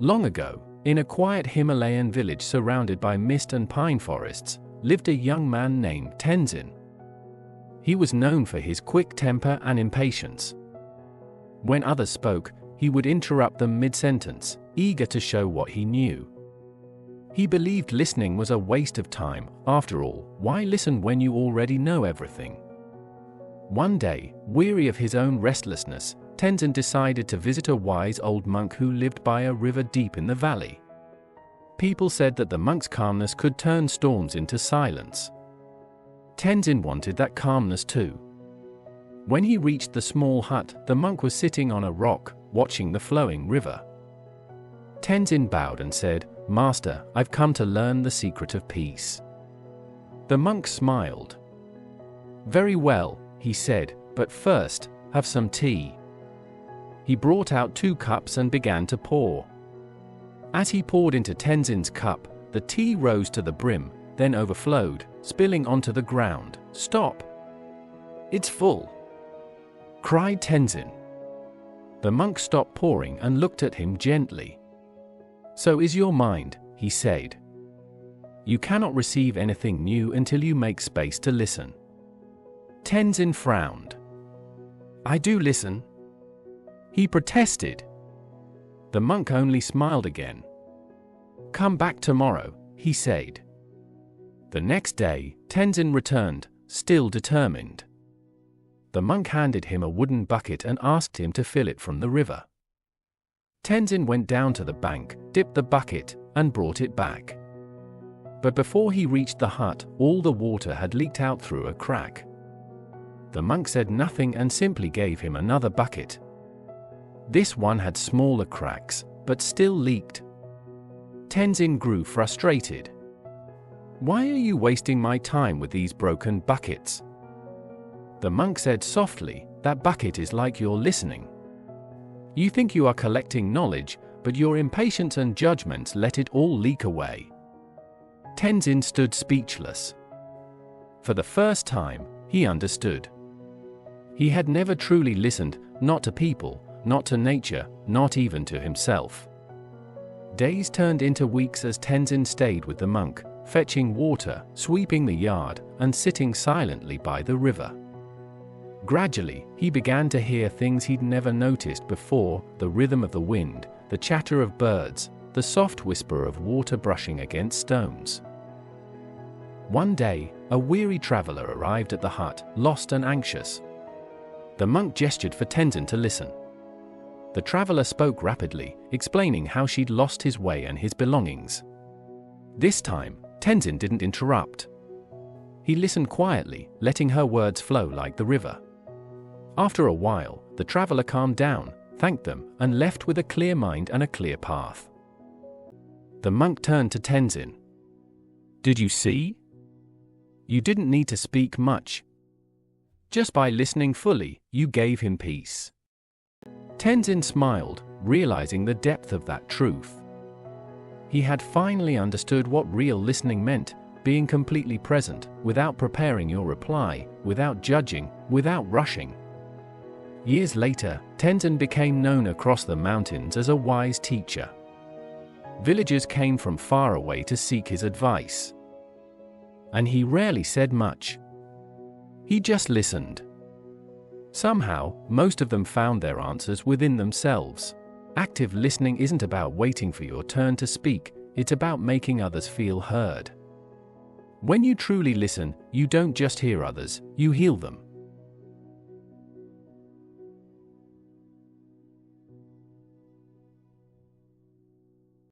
Long ago, in a quiet Himalayan village surrounded by mist and pine forests, lived a young man named Tenzin. He was known for his quick temper and impatience. When others spoke, he would interrupt them mid-sentence, eager to show what he knew. He believed listening was a waste of time. After all, why listen when you already know everything? One day, weary of his own restlessness, Tenzin decided to visit a wise old monk who lived by a river deep in the valley. People said that the monk's calmness could turn storms into silence. Tenzin wanted that calmness too. When he reached the small hut, the monk was sitting on a rock, watching the flowing river. Tenzin bowed and said, "Master, I've come to learn the secret of peace." The monk smiled. "Very well," he said, "but first, have some tea." He brought out 2 cups and began to pour. As he poured into Tenzin's cup, the tea rose to the brim, then overflowed, spilling onto the ground. "Stop! It's full!" cried Tenzin. The monk stopped pouring and looked at him gently. "So is your mind," he said. "You cannot receive anything new until you make space to listen." Tenzin frowned. "I do listen," he protested. The monk only smiled again. "Come back tomorrow," he said. The next day, Tenzin returned, still determined. The monk handed him a wooden bucket and asked him to fill it from the river. Tenzin went down to the bank, dipped the bucket, and brought it back. But before he reached the hut, all the water had leaked out through a crack. The monk said nothing and simply gave him another bucket. This one had smaller cracks, but still leaked. Tenzin grew frustrated. "Why are you wasting my time with these broken buckets?" The monk said softly, "That bucket is like your listening. You think you are collecting knowledge, but your impatience and judgments let it all leak away." Tenzin stood speechless. For the first time, he understood. He had never truly listened, not to people, not to nature, not even to himself. Days turned into weeks as Tenzin stayed with the monk, fetching water, sweeping the yard, and sitting silently by the river. Gradually, he began to hear things he'd never noticed before: the rhythm of the wind, the chatter of birds, the soft whisper of water brushing against stones. One day, a weary traveler arrived at the hut, lost and anxious. The monk gestured for Tenzin to listen. The traveler spoke rapidly, explaining how she'd lost his way and his belongings. This time, Tenzin didn't interrupt. He listened quietly, letting her words flow like the river. After a while, the traveler calmed down, thanked them, and left with a clear mind and a clear path. The monk turned to Tenzin. "Did you see? You didn't need to speak much. Just by listening fully, you gave him peace." Tenzin smiled, realizing the depth of that truth. He had finally understood what real listening meant: being completely present, without preparing your reply, without judging, without rushing. Years later, Tenzin became known across the mountains as a wise teacher. Villagers came from far away to seek his advice. And he rarely said much. He just listened. Somehow, most of them found their answers within themselves. Active listening isn't about waiting for your turn to speak, it's about making others feel heard. When you truly listen, you don't just hear others, you heal them.